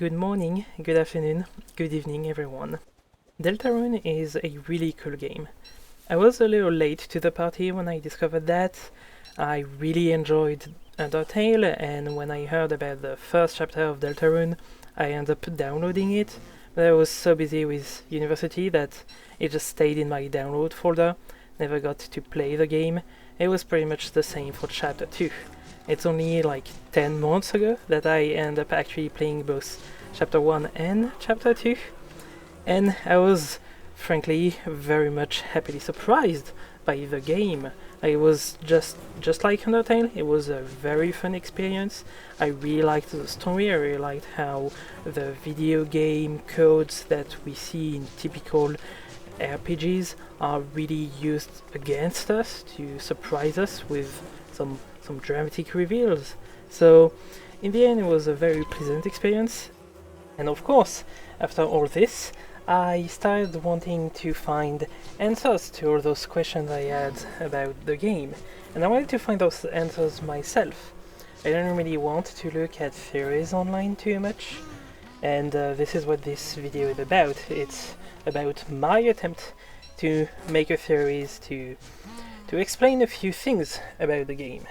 Good morning, good afternoon, good evening everyone. Deltarune is a really cool game. I was a little late to the party when I discovered that. I really enjoyed Undertale, and when I heard about the first chapter of Deltarune, I ended up downloading it. But I was so busy with university that it just stayed in my download folder, never got to play the game. It was pretty much the same for chapter 2. It's only like 10 months ago that I ended up actually playing both chapter 1 and chapter 2, and I was frankly very much happily surprised by the game. I was just like Undertale. It was a very fun experience. I really liked the story. I really liked how the video game codes that we see in typical RPGs are really used against us to surprise us with some dramatic reveals. So in the end it was a very pleasant experience, and of course after all this I started wanting to find answers to all those questions I had about the game, and I wanted to find those answers myself. I didn't really want to look at theories online too much, and this is what this video is about. It's about my attempt to make a theories to explain a few things about the game.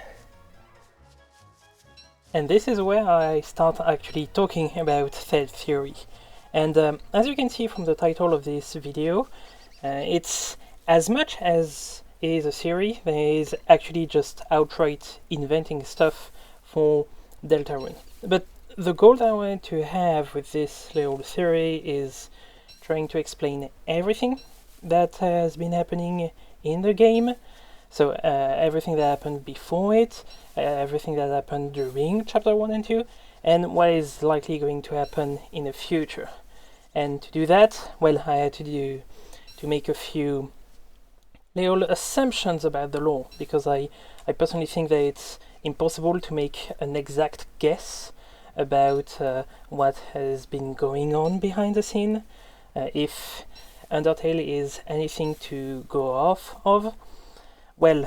And this is where I start actually talking about said theory. And as you can see from the title of this video, it's as much as it is a theory, there is actually just outright inventing stuff for Deltarune. But the goal that I wanted to have with this little theory is trying to explain everything that has been happening in the game. So everything that happened before it, everything that happened during chapter 1 and 2, and what is likely going to happen in the future. And to do that, well, I had to make a few little assumptions about the lore, because I personally think that it's impossible to make an exact guess about what has been going on behind the scene. If Undertale is anything to go off of, well,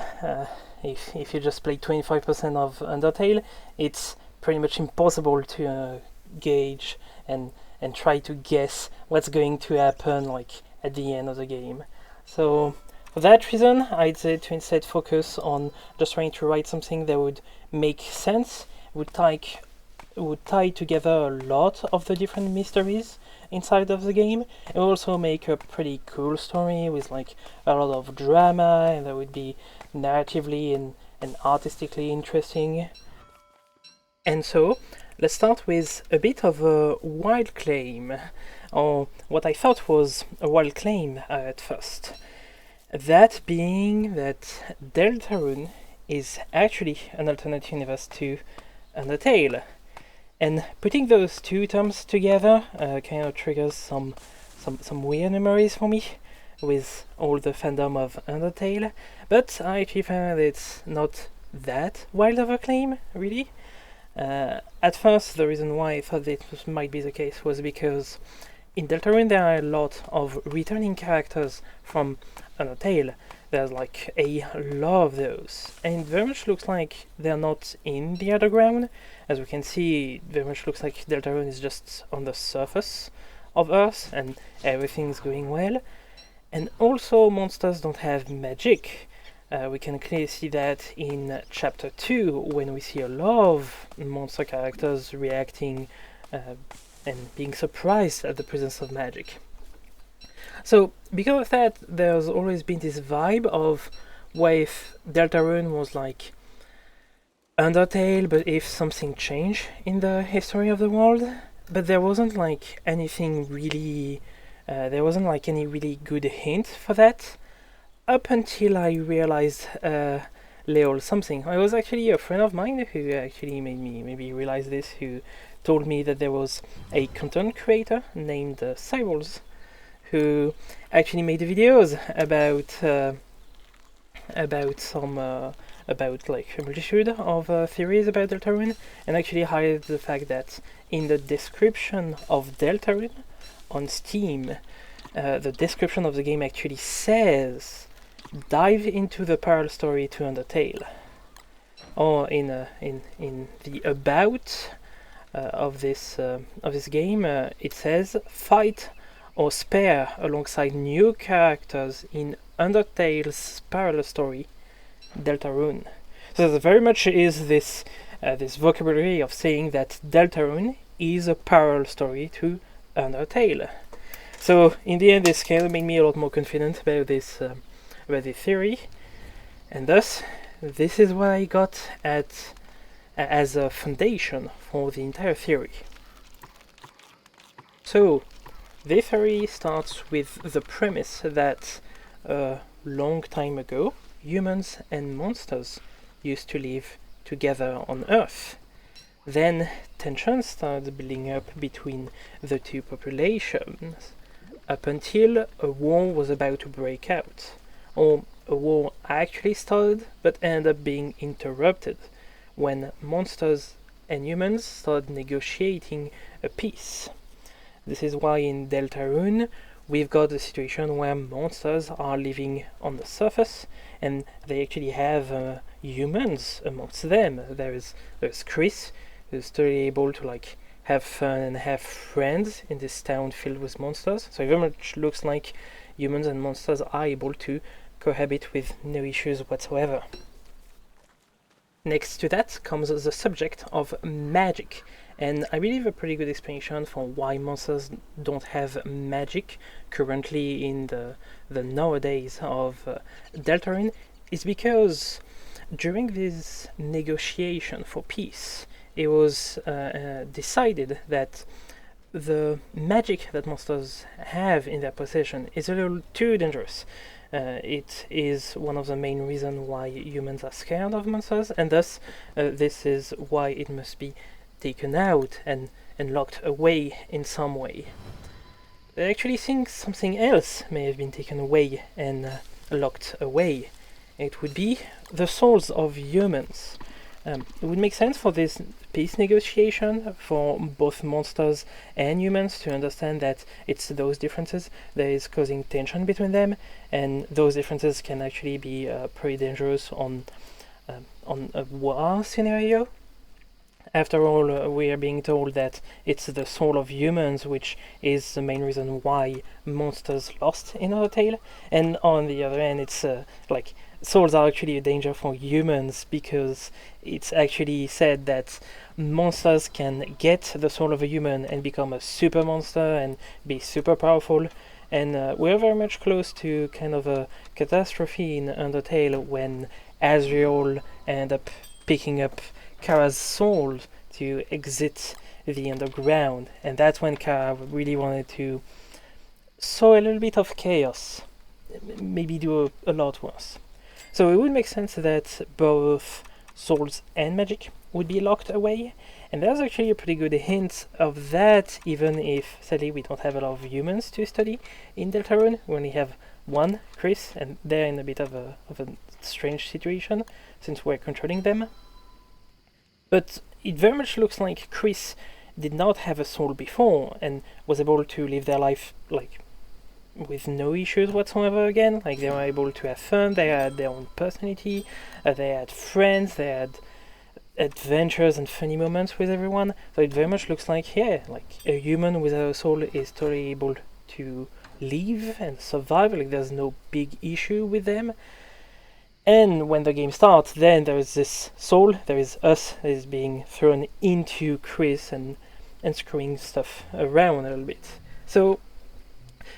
if you just play 25% of Undertale, it's pretty much impossible to gauge and try to guess what's going to happen like at the end of the game. So for that reason, I'd say to instead focus on just trying to write something that would make sense, would tie together a lot of the different mysteries inside of the game, and also make a pretty cool story with like a lot of drama, and that would be narratively and artistically interesting. And so let's start with a bit of a wild claim, or what I thought was a wild claim at first. That being that Deltarune is actually an alternate universe to Undertale. And putting those two terms together kind of triggers some weird memories for me with all the fandom of Undertale, but I actually found it's not that wild of a claim, really. At first, the reason why I thought this might be the case was because in Deltarune there are a lot of returning characters from Undertale. There's like a lot of those, and it very much looks like they're not in the underground. As we can see, it very much looks like Deltarune is just on the surface of Earth and everything's going well. And also, monsters don't have magic. We can clearly see that in chapter 2 when we see a lot of monster characters reacting and being surprised at the presence of magic. So because of that, there's always been this vibe of what if Deltarune was like Undertale, but if something changed in the history of the world. But there wasn't like anything really, there wasn't like any really good hint for that, up until I realized little something. It was actually a friend of mine who actually made me maybe realize this, who told me that there was a content creator named Cyrils, who actually made videos about like a multitude of theories about Deltarune, and actually highlighted the fact that in the description of Deltarune on Steam, the description of the game actually says dive into the parallel story to Undertale. Or in the about, of this game, it says fight or spare alongside new characters in Undertale's parallel story, Deltarune. So there very much is this vocabulary of saying that Deltarune is a parallel story to Undertale. So in the end, this kind of made me a lot more confident about this theory, and thus this is what I got as a foundation for the entire theory. So the theory starts with the premise that a long time ago, humans and monsters used to live together on Earth. Then tensions started building up between the two populations, up until a war was about to break out. Or a war actually started, but ended up being interrupted when monsters and humans started negotiating a peace. This is why in Deltarune we've got a situation where monsters are living on the surface and they actually have humans amongst them. There's Chris, who's totally able to have fun and have friends in this town filled with monsters. So it very much looks like humans and monsters are able to cohabit with no issues whatsoever. Next to that comes the subject of magic, and I believe a pretty good explanation for why monsters don't have magic currently in the nowadays of Deltarune is because during this negotiation for peace, it was decided that the magic that monsters have in their possession is a little too dangerous. It is one of the main reasons why humans are scared of monsters, and thus this is why it must be taken out and locked away in some way. I actually think something else may have been taken away and locked away. It would be the souls of humans. It would make sense for this peace negotiation for both monsters and humans to understand that it's those differences that is causing tension between them, and those differences can actually be pretty dangerous on a war scenario. After all, we are being told that it's the soul of humans which is the main reason why monsters lost in Undertale, and on the other hand, it's souls are actually a danger for humans because it's actually said that monsters can get the soul of a human and become a super monster and be super powerful, and we're very much close to kind of a catastrophe in Undertale when Asriel ended up picking up Kara's soul to exit the underground, and that's when Kara really wanted to sow a little bit of chaos, maybe do a lot worse. So it would make sense that both souls and magic would be locked away, and there's actually a pretty good hint of that, even if sadly we don't have a lot of humans to study in Deltarune. We only have one, Chris, and they're in a bit of a strange situation since we're controlling them. But it very much looks like Chris did not have a soul before and was able to live their life with no issues whatsoever again. They were able to have fun, they had their own personality, they had friends, they had adventures and funny moments with everyone. So it very much looks like, a human without a soul is totally able to live and survive, there's no big issue with them. And when the game starts, then there is this soul, there is us, that is being thrown into Chris and screwing stuff around a little bit. So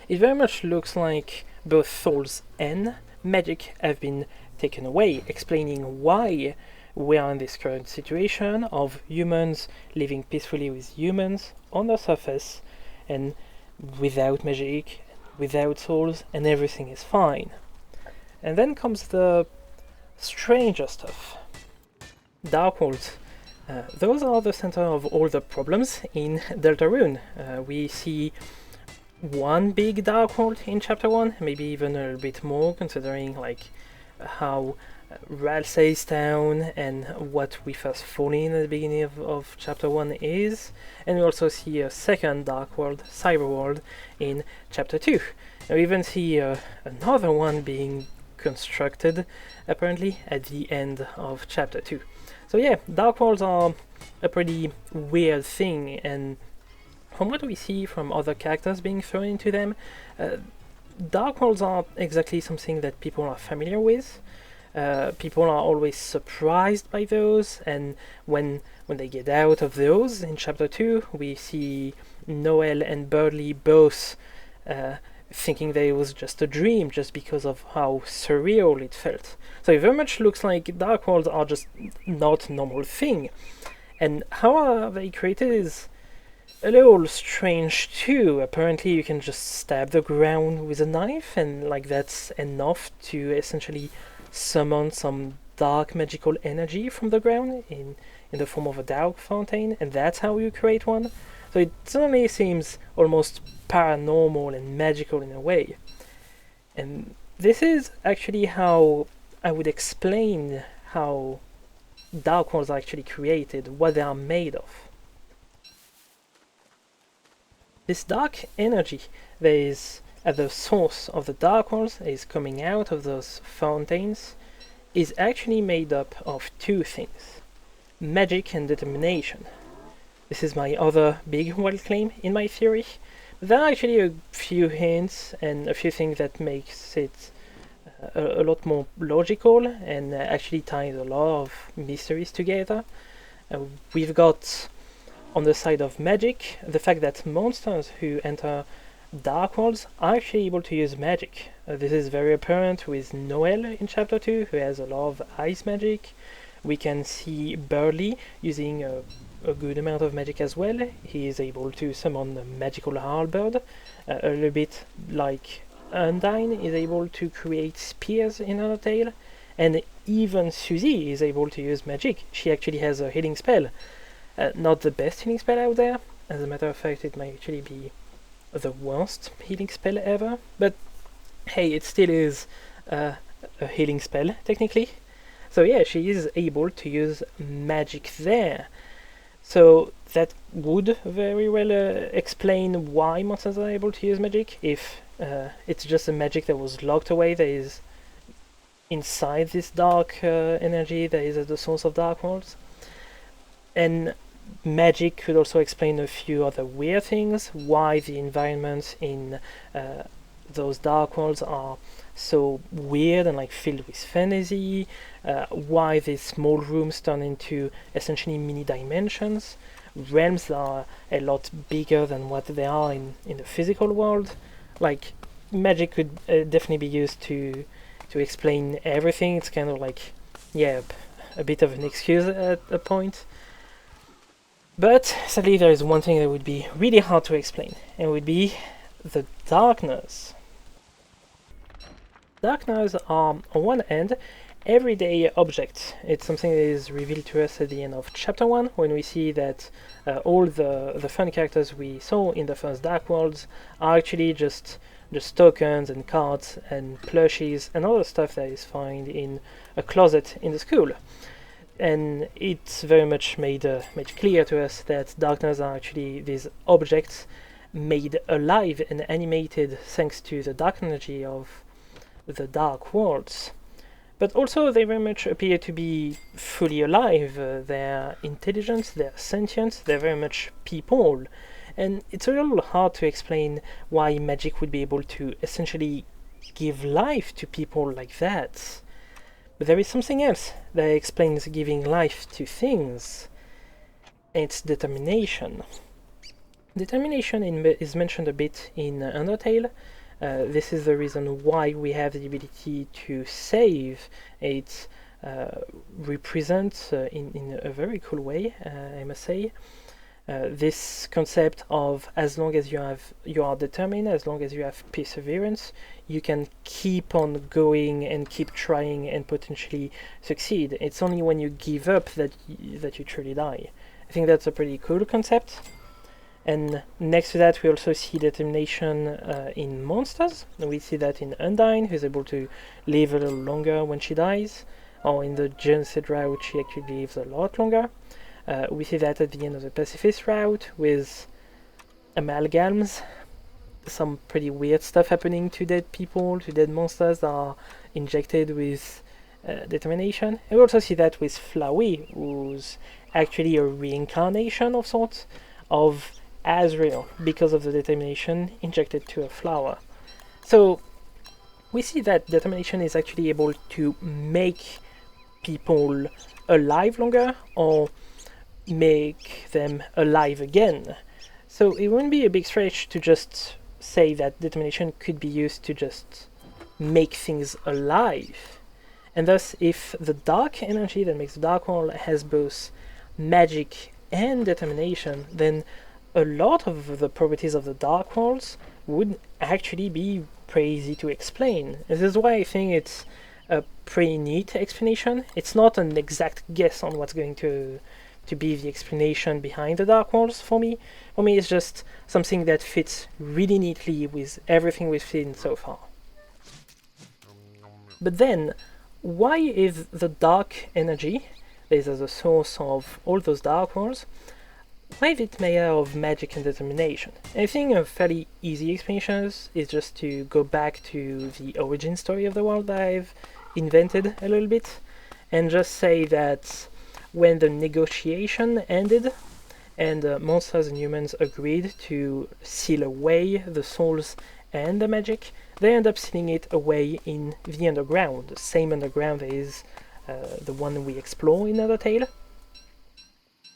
it very much looks like both souls and magic have been taken away, explaining why we are in this current situation of humans living peacefully with humans on the surface and without magic, without souls, and everything is fine. And then comes the stranger stuff. Dark worlds. Those are the center of all the problems in Deltarune. We see one big dark world in chapter 1, maybe even a little bit more, considering how Ralsei's town and what we first fall in at the beginning of chapter 1 is. And we also see a second dark world, cyber world, in chapter 2. And we even see another one being constructed apparently at the end of chapter 2. So So yeah, dark worlds are a pretty weird thing, and from what we see from other characters being thrown into them, dark worlds are exactly something that people are familiar with. People are always surprised by those, and when they get out of those, in chapter 2, we see Noel and Birdley both thinking that it was just a dream, just because of how surreal it felt. So it very much looks like dark worlds are just not a normal thing. And how are they created is a little strange too. Apparently you can just stab the ground with a knife, and like that's enough to essentially summon some dark magical energy from the ground in the form of a dark fountain, and that's how you create one. So it suddenly seems almost paranormal and magical in a way. And this is actually how I would explain how dark worlds are actually created, what they are made of. This dark energy that is at the source of the dark worlds, is coming out of those fountains, is actually made up of two things: magic and determination. This is my other big wild claim in my theory. There are actually a few hints and a few things that makes it a lot more logical and actually ties a lot of mysteries together. We've got, on the side of magic, the fact that monsters who enter dark worlds are actually able to use magic. This is very apparent with Noel in chapter 2, who has a lot of ice magic. We can see Burley using a good amount of magic as well. He is able to summon a magical halberd, a little bit like Undine is able to create spears in her tail, and even Susie is able to use magic. She actually has a healing spell. Not the best healing spell out there. As a matter of fact, it might actually be the worst healing spell ever, but hey, it still is a healing spell, technically. So yeah, she is able to use magic there. So that would very well explain why monsters are able to use magic, if it's just a magic that was locked away, that is inside this dark energy that is at the source of dark worlds. And magic could also explain a few other weird things, why the environments in those dark worlds are so weird and like filled with fantasy, why these small rooms turn into essentially mini dimensions, realms that are a lot bigger than what they are in the physical world. Like, magic could definitely be used to explain everything. It's kind of like, yeah, a bit of an excuse at a point. But sadly, there is one thing that would be really hard to explain, and it would be the darkness. Darkness are, on one hand, everyday objects. It's something that is revealed to us at the end of chapter 1, when we see that all the fun characters we saw in the first Dark Worlds are actually just tokens and cards and plushies and other stuff that is found in a closet in the school. And it's very much made clear to us that darkness are actually these objects made alive and animated thanks to the dark energy of the dark worlds. But also they very much appear to be fully alive. They're intelligent, they're sentient, they're very much people. And it's a little hard to explain why magic would be able to essentially give life to people like that. But there is something else that explains giving life to things. It's determination. Determination is mentioned a bit in Undertale. This is the reason why we have the ability to save. It represents in a very cool way, I must say, this concept of as long as you are determined, as long as you have perseverance, you can keep on going and keep trying and potentially succeed. It's only when you give up that you truly die. I think that's a pretty cool concept. And next to that, we also see determination in monsters. We see that in Undine, who's able to live a little longer when she dies, or in the Genocide route, she actually lives a lot longer. We see that at the end of the Pacifist route with amalgams, some pretty weird stuff happening to dead people, to dead monsters that are injected with determination. And we also see that with Flowey, who's actually a reincarnation of sorts of Azrael because of the determination injected to a flower. So we see that determination is actually able to make people alive longer or make them alive again. So it wouldn't be a big stretch to just say that determination could be used to just make things alive. And thus, if the dark energy that makes the dark world has both magic and determination, then a lot of the properties of the dark worlds would actually be pretty easy to explain. This is why I think it's a pretty neat explanation. It's not an exact guess on what's going to be the explanation behind the dark worlds for me. For me, it's just something that fits really neatly with everything we've seen so far. But then, why is the dark energy, that is as a source of all those dark worlds, why is it made of magic and determination? And I think a fairly easy explanation is just to go back to the origin story of the world that I've invented a little bit, and just say that when the negotiation ended and monsters and humans agreed to seal away the souls and the magic, they end up sealing it away in the underground, the same underground as the one we explore in Undertale.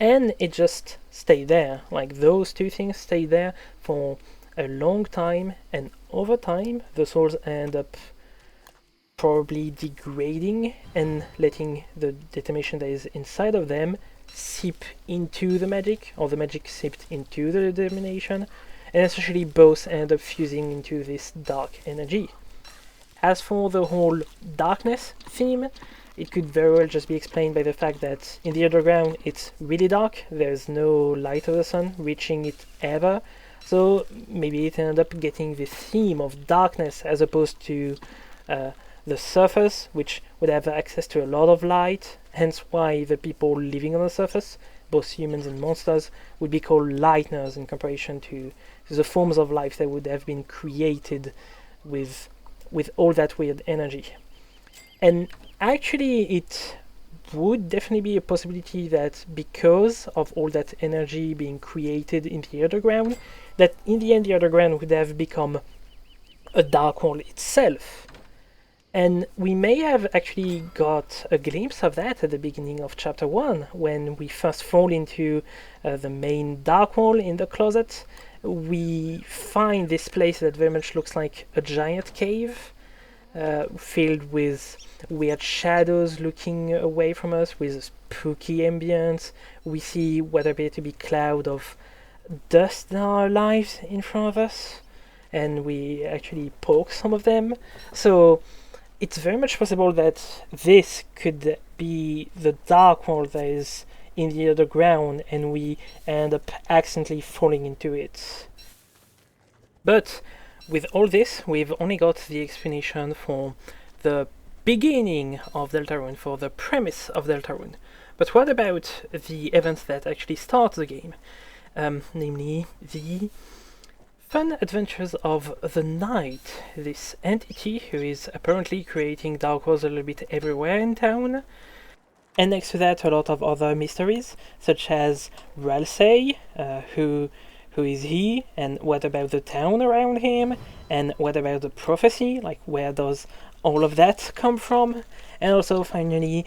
And it just stayed there, like those two things stayed there for a long time, and over time the souls end up probably degrading and letting the determination that is inside of them seep into the magic, or the magic seeped into the determination, and essentially both end up fusing into this dark energy. As for the whole darkness theme, it could very well just be explained by the fact that in the underground it's really dark, there's no light of the sun reaching it ever, so maybe it ended up getting this theme of darkness as opposed to the surface, which would have access to a lot of light, hence why the people living on the surface, both humans and monsters, would be called lightners in comparison to the forms of life that would have been created with all that weird energy. And actually it would definitely be a possibility that because of all that energy being created in the underground, that in the end the underground would have become a dark world itself. And we may have actually got a glimpse of that at the beginning of chapter 1, when we first fall into the main dark world in the closet. We find this place that very much looks like a giant cave, filled with weird shadows looking away from us, with a spooky ambience. We see what appear to be cloud of dust in our lives in front of us, and we actually poke some of them. So it's very much possible that this could be the dark world that is in the underground, and we end up accidentally falling into it. But with all this, we've only got the explanation for the beginning of Deltarune, for the premise of Deltarune. But what about the events that actually start the game? Namely, the fun adventures of the Knight, this entity who is apparently creating dark worlds a little bit everywhere in town. And next to that, a lot of other mysteries, such as Ralsei, who is he, and what about the town around him, and what about the prophecy, like where does all of that come from? And also, finally,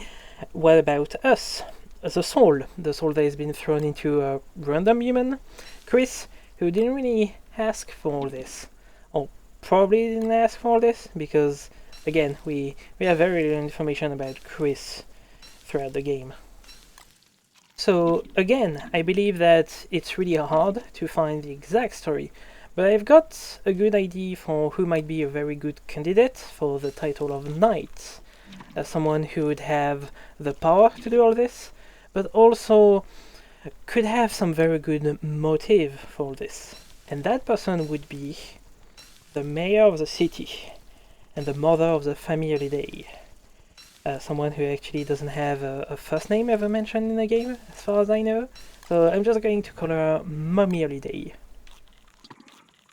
what about us, the soul that has been thrown into a random human, Chris, who didn't really ask for all this, or probably didn't ask for all this, because again we have very little information about Chris throughout the game. So again, I believe that it's really hard to find the exact story, but I've got a good idea for who might be a very good candidate for the title of Knight, as someone who would have the power to do all this, but also could have some very good motive for this. And that person would be the mayor of the city and the mother of the family holiday. Someone who actually doesn't have a first name ever mentioned in the game, as far as I know. So I'm just going to call her Mommy Holiday.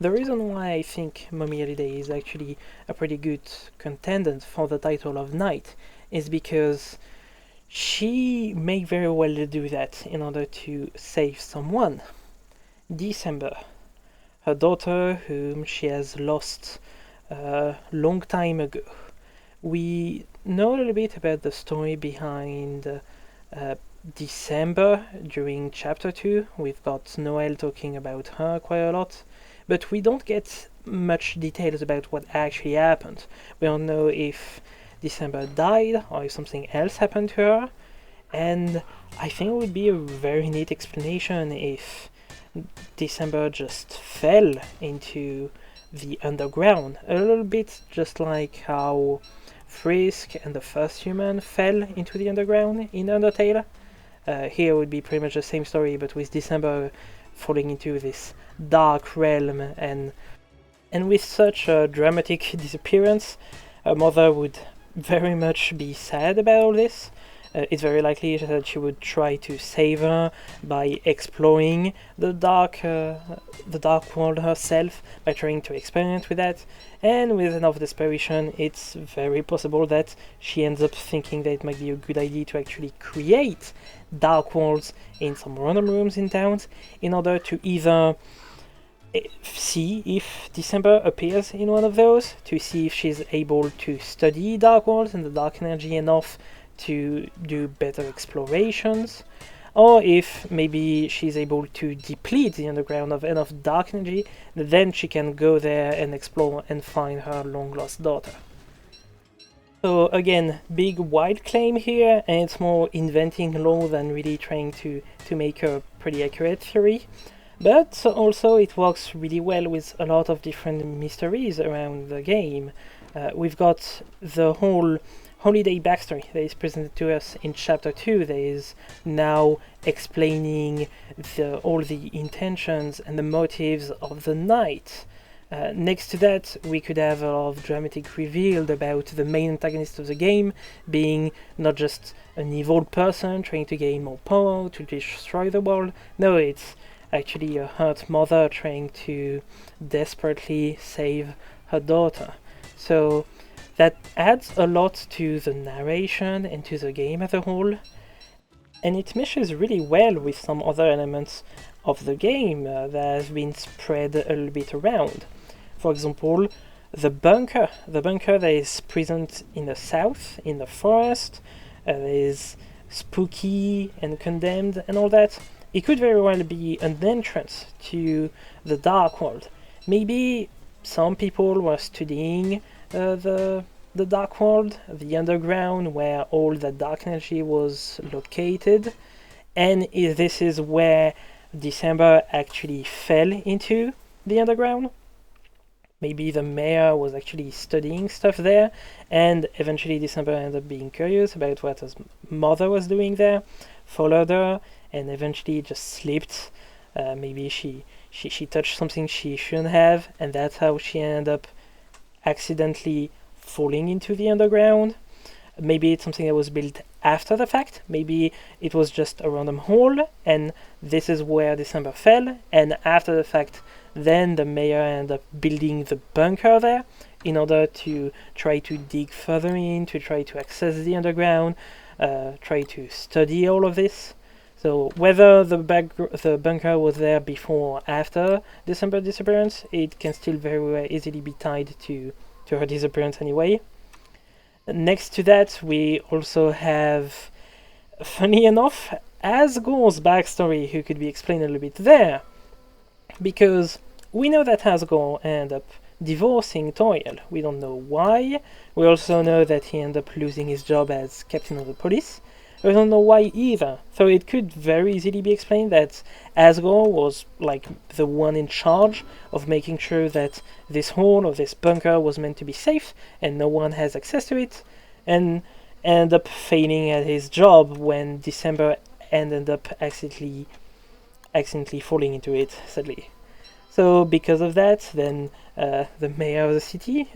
The reason why I think Mommy Holiday is actually a pretty good contender for the title of Knight is because she may very well do that in order to save someone. December, her daughter, whom she has lost a long time ago. We know a little bit about the story behind December during chapter 2. We've got Noel talking about her quite a lot, but we don't get much details about what actually happened. We don't know if December died or if something else happened to her, and I think it would be a very neat explanation if December just fell into the underground, a little bit just like how Frisk and the first human fell into the underground in Undertale. Here would be pretty much the same story, but with December falling into this dark realm, and with such a dramatic disappearance, her mother would very much be sad about all this. It's very likely that she would try to save her by exploring the dark world herself, by trying to experiment with that, and with enough desperation, it's very possible that she ends up thinking that it might be a good idea to actually create dark worlds in some random rooms in towns, in order to either see if December appears in one of those, to see if she's able to study dark worlds and the dark energy enough to do better explorations, or if maybe she's able to deplete the underground of enough dark energy, then she can go there and explore and find her long-lost daughter. So again, big wide claim here, and it's more inventing lore than really trying to make a pretty accurate theory. But also it works really well with a lot of different mysteries around the game. We've got the whole holiday backstory that is presented to us in chapter 2 that is now explaining all the intentions and the motives of the knight. Next to that, we could have a lot of dramatic revealed about the main antagonist of the game being not just an evil person trying to gain more power to destroy the world. No, it's actually a hurt mother trying to desperately save her daughter. So that adds a lot to the narration and to the game as a whole, and it meshes really well with some other elements of the game that have been spread a little bit around. For example, the bunker that is present in the south, in the forest, is spooky and condemned and all that. It could very well be an entrance to the dark world. Maybe some people were studying the dark world, the underground, where all the dark energy was located, and this is where December actually fell into the underground. Maybe the mayor was actually studying stuff there, and eventually December ended up being curious about what his mother was doing there, followed her, and eventually just slipped. Maybe she touched something she shouldn't have, and that's how she ended up accidentally falling into the underground. Maybe it's something that was built after the fact. Maybe it was just a random hole, and this is where December fell, and after the fact, then the mayor ended up building the bunker there in order to try to dig further in, to try to access the underground, try to study all of this. So whether the bunker was there before or after December's disappearance, it can still very easily be tied to her disappearance anyway. Next to that, we also have, funny enough, Asgore's backstory, who could be explained a little bit there. Because we know that Asgore ended up divorcing Toriel. We don't know why. We also know that he ended up losing his job as captain of the police. We don't know why either. So it could very easily be explained that Asgore was like the one in charge of making sure that this hole or this bunker was meant to be safe and no one has access to it, and ended up failing at his job when December ended up accidentally falling into it, sadly. So because of that, then the mayor of the city,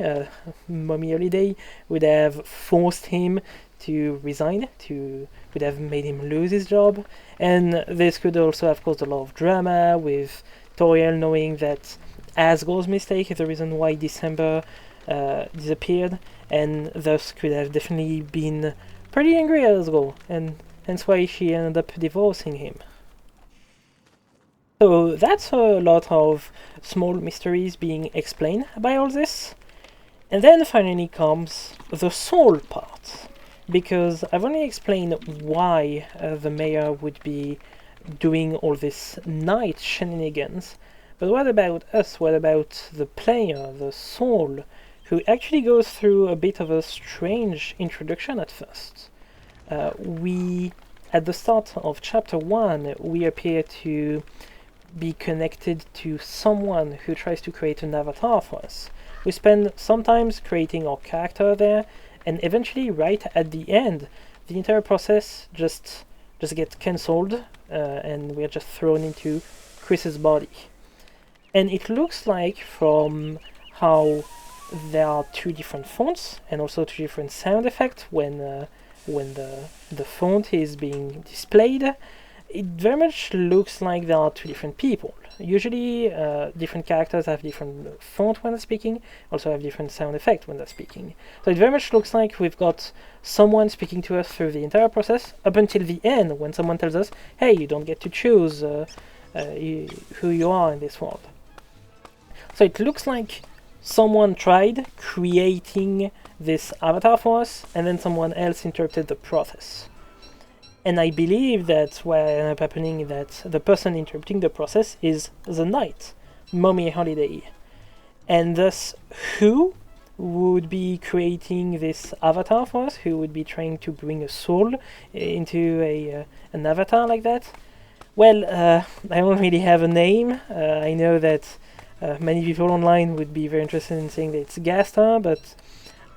Mommy Holiday, would have forced him to resign, would have made him lose his job, and this could also have caused a lot of drama with Toriel knowing that Asgore's mistake is the reason why December disappeared, and thus could have definitely been pretty angry as well, and hence why she ended up divorcing him. So that's a lot of small mysteries being explained by all this. And then finally comes the soul part, because I've only explained why the mayor would be doing all this night shenanigans, but what about us? What about the player, the soul, who actually goes through a bit of a strange introduction at first? At the start of chapter 1, we appear to be connected to someone who tries to create an avatar for us. We spend sometimes creating our character there, and eventually, right at the end, the entire process just gets cancelled, and we're just thrown into Chris's body. And it looks like, from how there are two different fonts and also two different sound effects when the font is being displayed, it very much looks like there are two different people. Usually, different characters have different font when they're speaking, also have different sound effect when they're speaking. So it very much looks like we've got someone speaking to us through the entire process, up until the end, when someone tells us, hey, you don't get to choose who you are in this world. So it looks like someone tried creating this avatar for us, and then someone else interrupted the process. And I believe that what ended up happening is that the person interrupting the process is the knight, Mommy Holiday. And thus, who would be creating this avatar for us? Who would be trying to bring a soul into an avatar like that? Well, I don't really have a name. I know that many people online would be very interested in saying that it's Gasta, but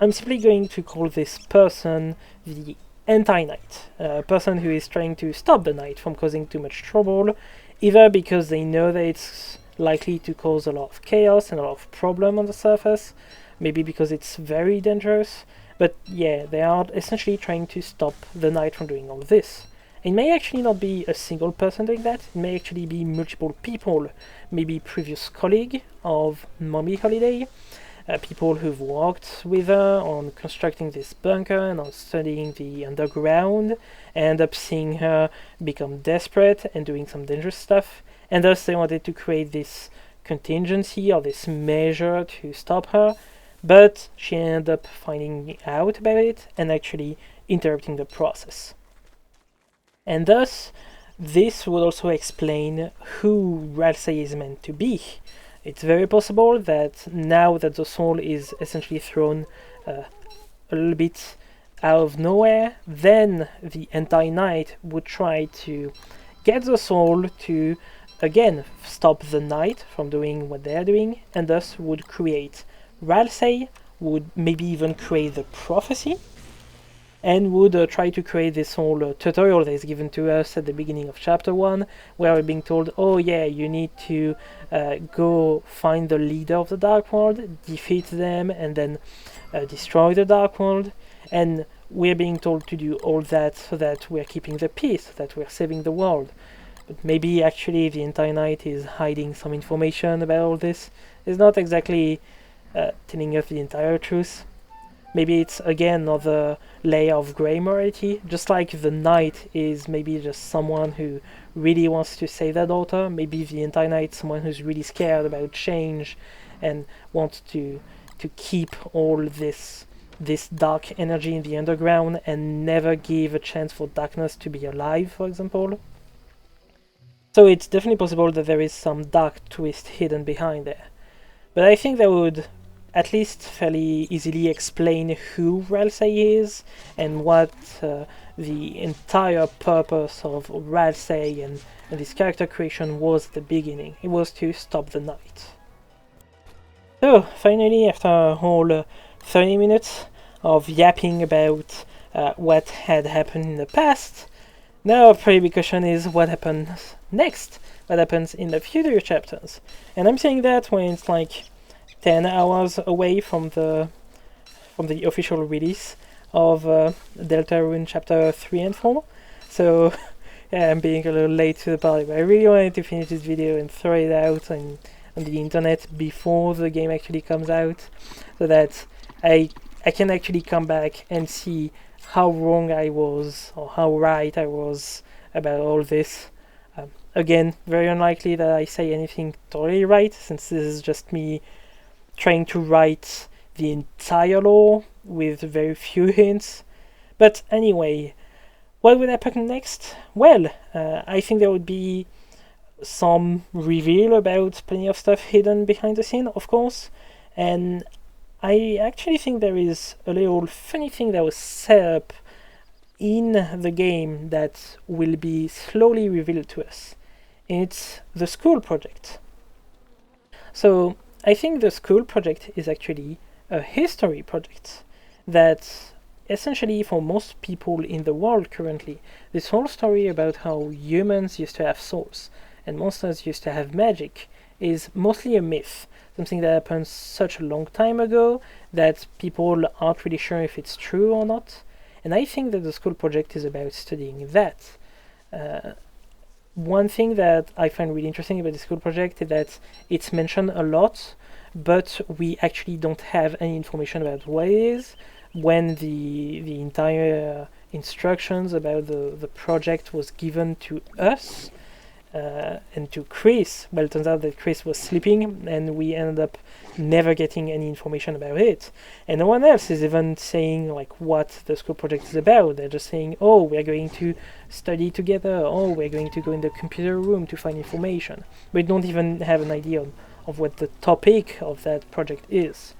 I'm simply going to call this person the anti-knight, a person who is trying to stop the knight from causing too much trouble, either because they know that it's likely to cause a lot of chaos and a lot of problem on the surface, maybe because it's very dangerous, but yeah, they are essentially trying to stop the knight from doing all this. It may actually not be a single person doing that, it may actually be multiple people, maybe previous colleague of Mommy Holiday, people who've worked with her on constructing this bunker and on studying the underground, end up seeing her become desperate and doing some dangerous stuff, and thus they wanted to create this contingency or this measure to stop her, but she ended up finding out about it and actually interrupting the process. And thus, this would also explain who Ralsei is meant to be. It's very possible that now that the soul is essentially thrown a little bit out of nowhere, then the anti-knight would try to get the soul to, again, stop the knight from doing what they're doing, and thus would create Ralsei, would maybe even create the prophecy, and would try to create this whole tutorial that is given to us at the beginning of chapter 1, where we're being told, oh yeah, you need to go find the leader of the Dark World, defeat them, and then destroy the Dark World, and we're being told to do all that so that we're keeping the peace, so that we're saving the world. But maybe actually the entire night is hiding some information about all this. It's not exactly telling us the entire truth. Maybe it's again another layer of grey morality, just like the knight is maybe just someone who really wants to save their daughter. Maybe the entire knight is someone who's really scared about change and wants to keep all this dark energy in the underground and never give a chance for darkness to be alive, for example. So it's definitely possible that there is some dark twist hidden behind there. But I think that would at least fairly easily explain who Ralsei is and what the entire purpose of Ralsei and this character creation was at the beginning. It was to stop the knight. So, finally, after a whole 30 minutes of yapping about what had happened in the past, now a pretty big question is what happens next? What happens in the future chapters? And I'm saying that when it's like 10 hours away from the official release of Deltarune chapter 3 and 4. So yeah, I'm being a little late to the party, but I really wanted to finish this video and throw it out and on the internet before the game actually comes out, so that I can actually come back and see how wrong I was or how right I was about all this. Again, very unlikely that I say anything totally right, since this is just me trying to write the entire lore with very few hints. But anyway, what would happen next? Well, I think there would be some reveal about plenty of stuff hidden behind the scene, of course, and I actually think there is a little funny thing that was set up in the game that will be slowly revealed to us. It's the school project. So I think the school project is actually a history project that essentially, for most people in the world currently, this whole story about how humans used to have souls and monsters used to have magic is mostly a myth, something that happened such a long time ago that people aren't really sure if it's true or not. And I think that the school project is about studying that. One thing that I find really interesting about the school project is that it's mentioned a lot, but we actually don't have any information about what it is. When the entire instructions about the project was given to us and to Chris, well, it turns out that Chris was sleeping, and we ended up never getting any information about it. And no one else is even saying like what the school project is about. They're just saying, oh, we're going to study together, oh, we're going to go in the computer room to find information. We don't even have an idea of what the topic of that project is.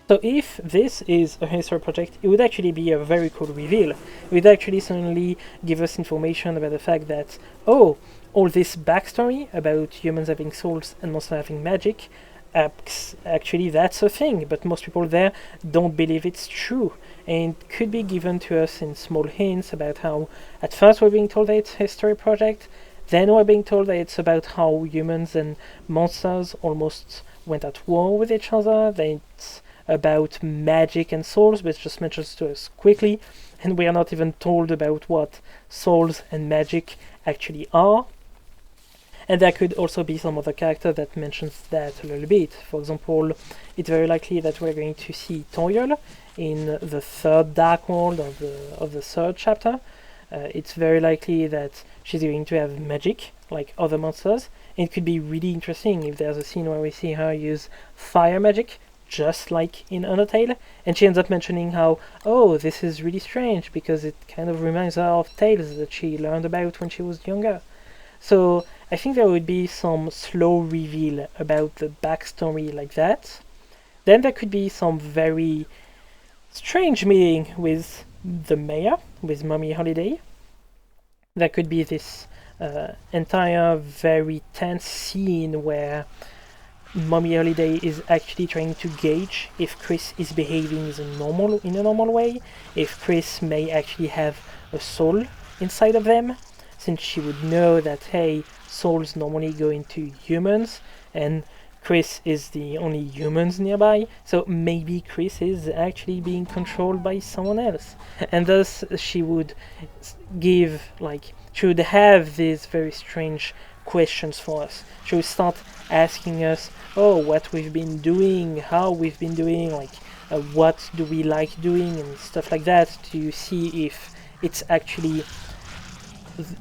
So if this is a history project, it would actually be a very cool reveal. It would actually suddenly give us information about the fact that, oh, all this backstory about humans having souls and monsters having magic, actually that's a thing, but most people there don't believe it's true. And it could be given to us in small hints about how at first we're being told that it's a history project, then we're being told that it's about how humans and monsters almost went at war with each other, then it's about magic and souls, but just mentions to us quickly, and we are not even told about what souls and magic actually are. And there could also be some other character that mentions that a little bit. For example, it's very likely that we're going to see Toriel in the third Dark World of the third chapter. It's very likely that she's going to have magic, like other monsters. And it could be really interesting if there's a scene where we see her use fire magic, just like in Undertale, and she ends up mentioning how, oh, this is really strange because it kind of reminds her of tales that she learned about when she was younger. So I think there would be some slow reveal about the backstory like that. Then there could be some very strange meeting with the mayor, with Mommy Holiday. There could be this entire very tense scene where Mommy Holiday is actually trying to gauge if Chris is behaving in a normal way, if Chris may actually have a soul inside of them, since she would know that, hey, souls normally go into humans, and Chris is the only humans nearby, so maybe Chris is actually being controlled by someone else. And thus she would she would have these very strange questions for us. She would start asking us, oh, what we've been doing, how we've been doing, what do we like doing, and stuff like that, to see if it's actually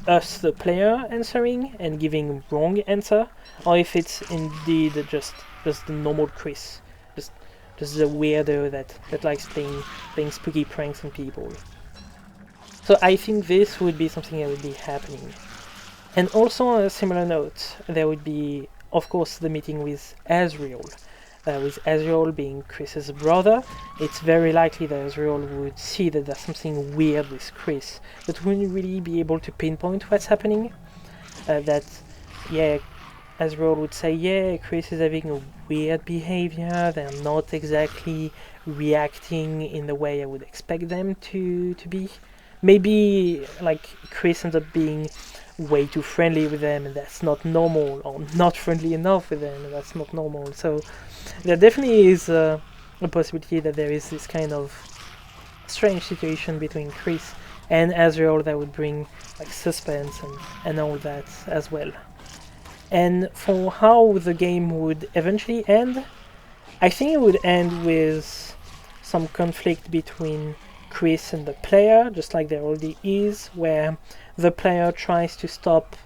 us, the player, answering and giving wrong answer, or if it's indeed just the normal Chris, just the weirdo that likes playing spooky pranks on people. So I think this would be something that would be happening. And also on a similar note, there would be, of course, the meeting with Azrael. With Azrael being Chris's brother, it's very likely that Azrael would see that there's something weird with Chris, but wouldn't really be able to pinpoint what's happening. Azrael would say, yeah, Chris is having a weird behavior, they're not exactly reacting in the way I would expect them to be. Maybe, Chris ends up being way too friendly with them, and that's not normal, or not friendly enough with them, and that's not normal. So there definitely is a possibility that there is this kind of strange situation between Chris and Azrael that would bring suspense and all that as well. And for how the game would eventually end, I think it would end with some conflict between Chris and the player, just like there already is, where the player tries to stop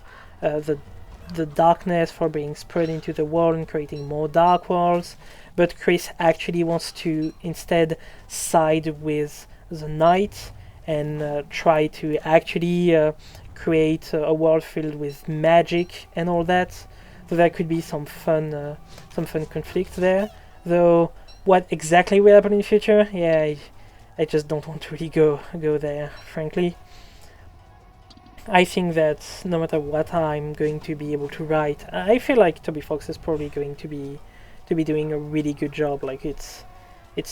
the darkness from being spread into the world and creating more dark worlds, but Chris actually wants to instead side with the knight and try to actually create a world filled with magic and all that. So there could be some fun conflict there. Though what exactly will happen in the future, yeah, I just don't want to really go there, frankly. I think that no matter what I'm going to be able to write, I feel like Toby Fox is probably going to be doing a really good job. Like it's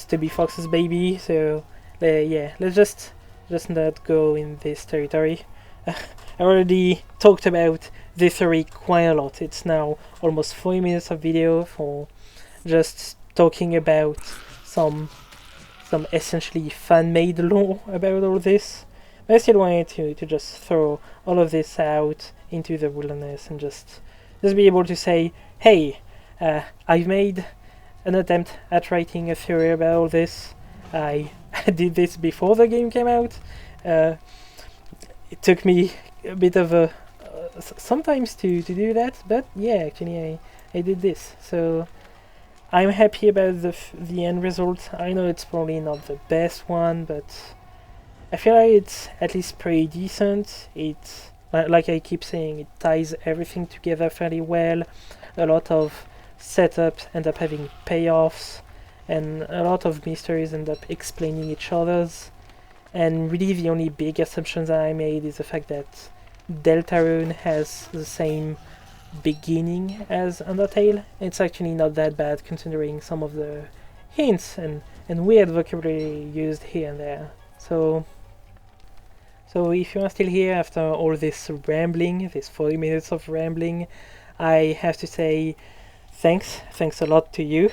Toby Fox's baby, so yeah, let's just not go in this territory. I already talked about this theory quite a lot. It's now almost 40 minutes of video for just talking about some essentially fan-made lore about all this. But I still wanted to just throw all of this out into the wilderness and just be able to say, hey, I've made an attempt at writing a theory about all this. I did this before the game came out. It took me a bit of a sometimes to do that, but yeah, actually I did this. So I'm happy about the end result. I know it's probably not the best one, but I feel like it's at least pretty decent. It, like I keep saying, it ties everything together fairly well. A lot of setups end up having payoffs, and a lot of mysteries end up explaining each other's. And really the only big assumptions I made is the fact that Deltarune has the same beginning as Undertale. It's actually not that bad considering some of the hints and weird vocabulary used here and there. So if you are still here after all this rambling, this 40 minutes of rambling, I have to say thanks a lot to you.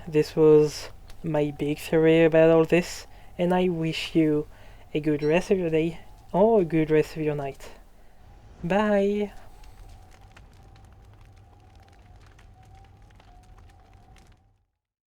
This was my big theory about all this, and I wish you a good rest of your day or a good rest of your night. Bye!